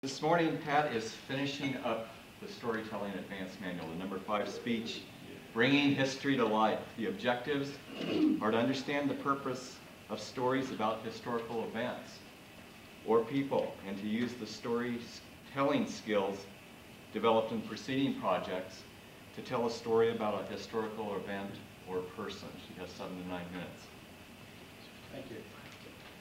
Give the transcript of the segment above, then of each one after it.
This morning, Pat is finishing up the Storytelling Advanced Manual, the number 5 speech, Bringing History to Life. The objectives are to understand the purpose of stories about historical events or people, and to use the storytelling skills developed in preceding projects to tell a story about a historical event or person. She has 7 to 9 minutes. Thank you.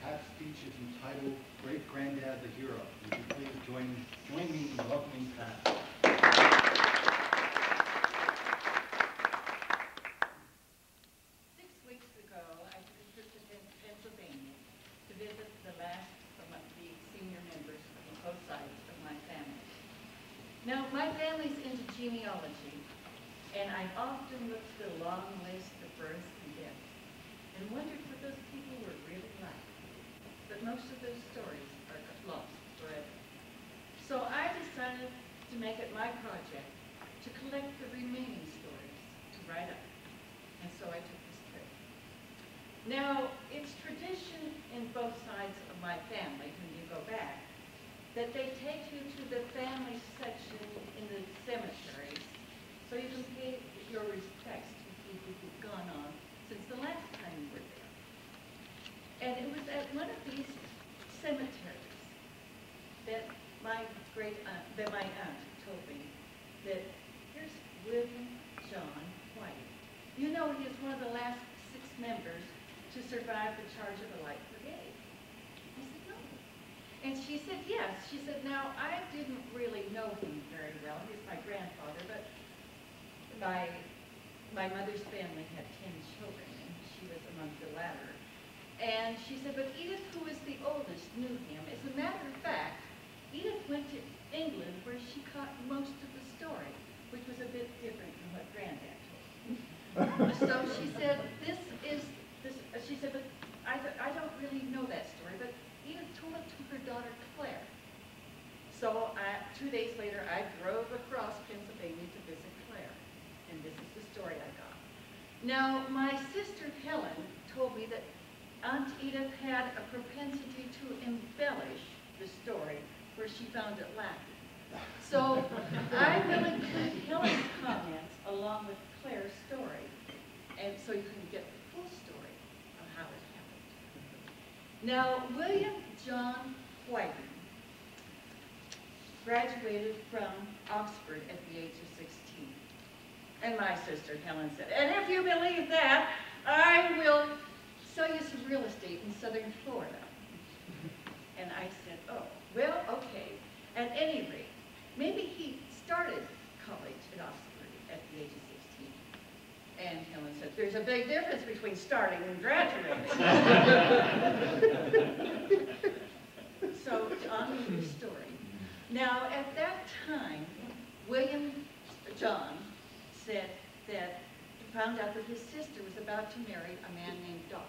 Pat's speech is entitled Great Grandad the Hero. Would you please join me in welcoming Pat? 6 weeks ago, I took a trip to Pennsylvania to visit the last of the senior members on both sides of my family. Now, my family's into genealogy, and I often looked at the long list of births and deaths and wondered what those people were really like. But most of those stories are lost forever. So I decided to make it my project to collect the remaining stories to write up. And so I took this trip. Now, it's tradition in both sides of my family, when you go back, that they take you to the family section in the cemeteries so you can pay your respects to people who've gone on since the last time you were there. And it was at one of these cemeteries that my aunt told me that here's William John White. You know, he is one of the last 6 members to survive the charge of the Light Brigade. I said, no. And she said, yes. She said, now, I didn't really know him very well. He was my grandfather, but my mother's family had 10 children, and she was among the latter. And she said, but Edith, who is the oldest, knew him. As a matter of fact, Edith went to England where she caught most of the story, which was a bit different from what Grandad told. So she said, she said, but I don't really know that story, but Edith told it to her daughter Claire. So 2 days later, I drove across Pennsylvania to visit Claire, and this is the story I got. Now, my sister Helen told me that Aunt Edith had a propensity to embellish the story where she found it lacking. So I will include Helen's comments along with Claire's story, and so you can get the full story of how it happened. Now, William John White graduated from Oxford at the age of 16. And my sister Helen said, and if you believe that, I will sell you some real estate in southern Florida. And I said, oh, well, okay. At any rate, maybe he started college at Oxford at the age of 16. And Helen said, there's a big difference between starting and graduating. So on with the story. Now, at that time, William John said that he found out that his sister was about to marry a man named Dobbs.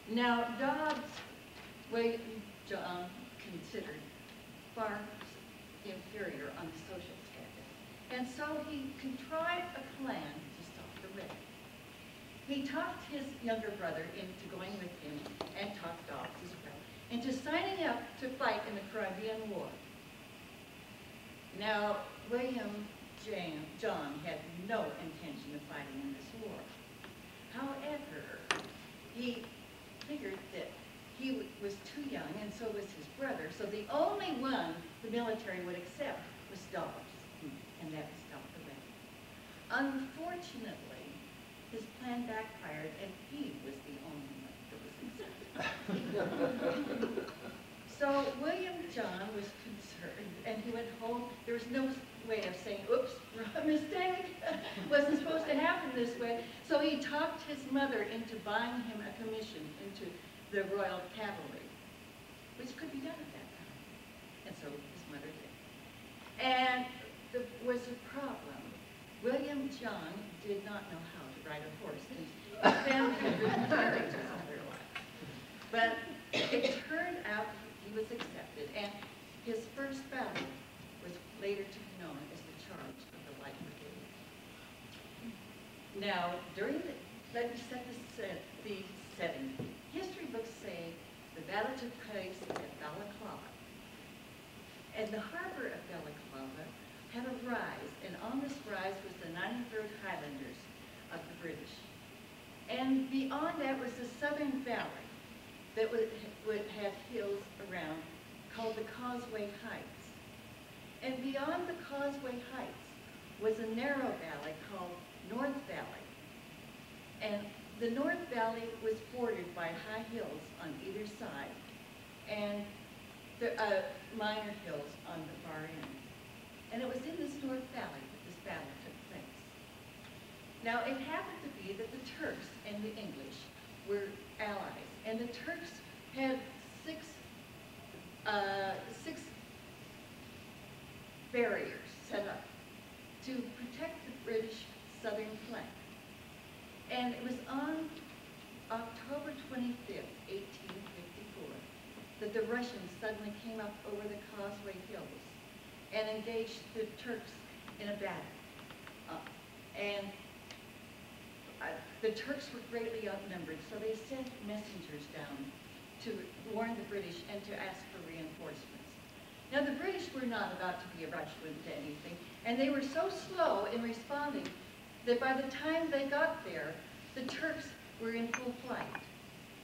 Now, Dobbs, William John considered far inferior on the social status. And so he contrived a plan to stop the wedding. He talked his younger brother into going with him, and talked Dobbs as well, into signing up to fight in the Caribbean War. Now, William John had no intention of fighting in this war. However, he figured that he was too young, and so was his brother, so the only one the military would accept was Dobbs, and that stopped the wedding. Unfortunately, his plan backfired, and he was the only one that was accepted. So William John was concerned, and he went home. There was no way of saying, oops, mistake, wasn't supposed to happen this way. So he talked his mother into buying him a commission into the Royal Cavalry, which could be done at that time. And so his mother did. And there was a problem. William John did not know how to ride a horse, and his family had ridden carriages all their life. But it turned out he was accepted, and his first battle was later to be known as the Charge of the Light Brigade. Now, let me set the setting. History books say the battle took place at Balaclava. And the harbor of Balaclava had a rise, and on this rise was the 93rd Highlanders of the British. And beyond that was the southern valley that had hills around called the Causeway Heights. And beyond the Causeway Heights was a narrow valley called North Valley. And the North Valley was bordered by high hills on either side and the minor hills on the far end. And it was in this North Valley that this battle took place. Now, it happened to be that the Turks and the English were allies, and the Turks had six barriers set up to protect the British southern flank. And it was on October 25th, 1854, that the Russians suddenly came up over the Causeway Hills and engaged the Turks in a battle. The Turks were greatly outnumbered, so they sent messengers down to warn the British and to ask for reinforcements. Now, the British were not about to be rushed into anything, and they were so slow in responding that by the time they got there, the Turks were in full flight.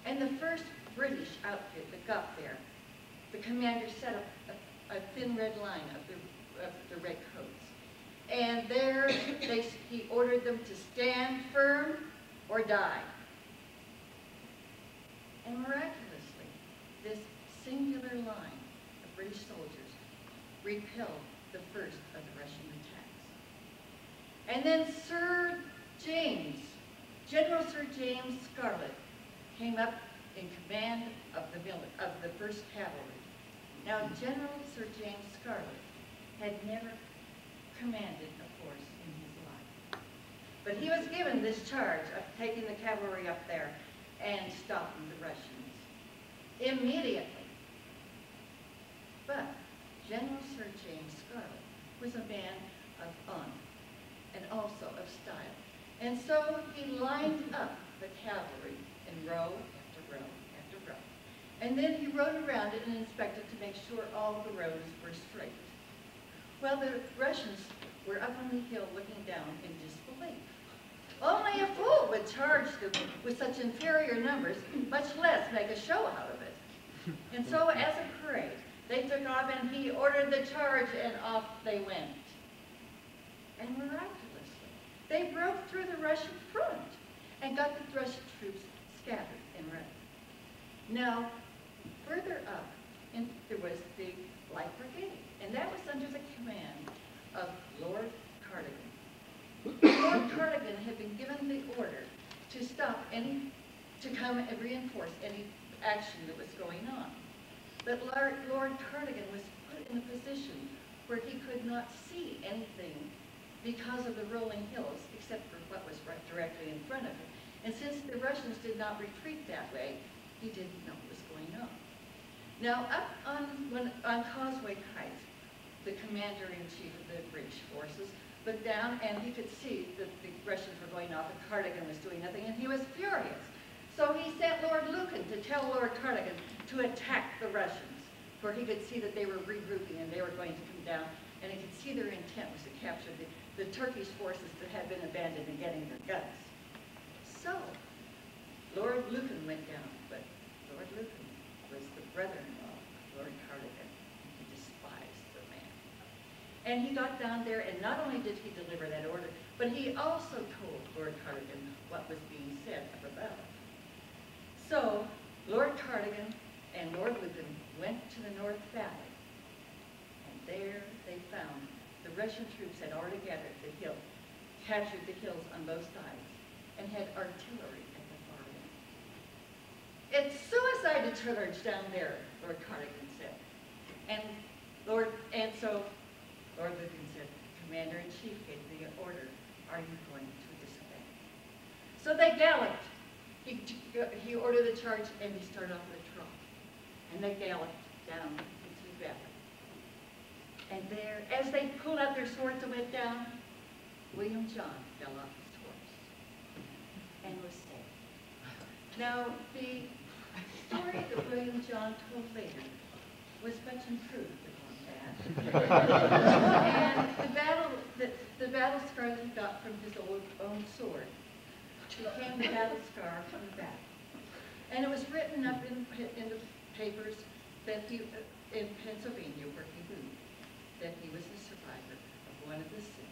And the first British outfit that got there, the commander set up a thin red line of the red coats. And there he ordered them to stand firm or die. And miraculously, this singular line of British soldiers repelled the first of the Russian attacks. And then General Sir James Scarlett came up in command of the 1st Cavalry. Now, General Sir James Scarlett had never commanded a force in his life. But he was given this charge of taking the cavalry up there and stopping the Russians immediately. But General Sir James Scarlett was a man of honor and also of style. And so he lined up the cavalry in row after row after row. And then he rode around it and inspected to make sure all the rows were straight. Well, the Russians were up on the hill looking down in disbelief. Only a fool would charge them with such inferior numbers, much less make a show out of it. And so as a parade, they took off and he ordered the charge and off they went. And miraculously, they broke through the Russian front and got the Russian troops scattered and ready. Now, further up, there was the Light Brigade, and that was under the command of Lord Cardigan. Lord Cardigan had been given the order to come and reinforce any action that was going on. But Lord Cardigan was put in a position where he could not see anything because of the rolling hills, except for what was right directly in front of him. And since the Russians did not retreat that way, he didn't know what was going on. Now, up on Causeway Heights, the commander-in-chief of the British forces looked down, and he could see that the Russians were going off, and Cardigan was doing nothing, and he was furious. So he sent Lord Lucan to tell Lord Cardigan to attack the Russians, for he could see that they were regrouping and they were going to come down, and he could see their intent was to capture the Turkish forces that had been abandoned and getting their guns. So, Lord Lucan went down, but Lord Lucan was the brother-in-law of Lord Cardigan. He despised the man. And he got down there, and not only did he deliver that order, but he also told Lord Cardigan what was being said of the battle. So, Lord Cardigan and Lord Lucan went to the North Valley, and there they found the Russian troops had already gathered the hill, captured the hills on both sides, and had artillery at the far end. It's suicide to charge down there, Lord Cardigan said. So Lord Lucan said, Commander-in-Chief gave the order, are you going to disobey? So they galloped. He ordered the charge, and he started off with a trot. And they galloped down into the valley. And there, as they pulled out their swords and went down, William John fell off his horse and was saved. Now, the story that William John told later was much improved upon that. And the battle scar that he got from his own sword became the battle scar on the back. And it was written up in the papers that he, in Pennsylvania where he moved, that he was a survivor of one of the 6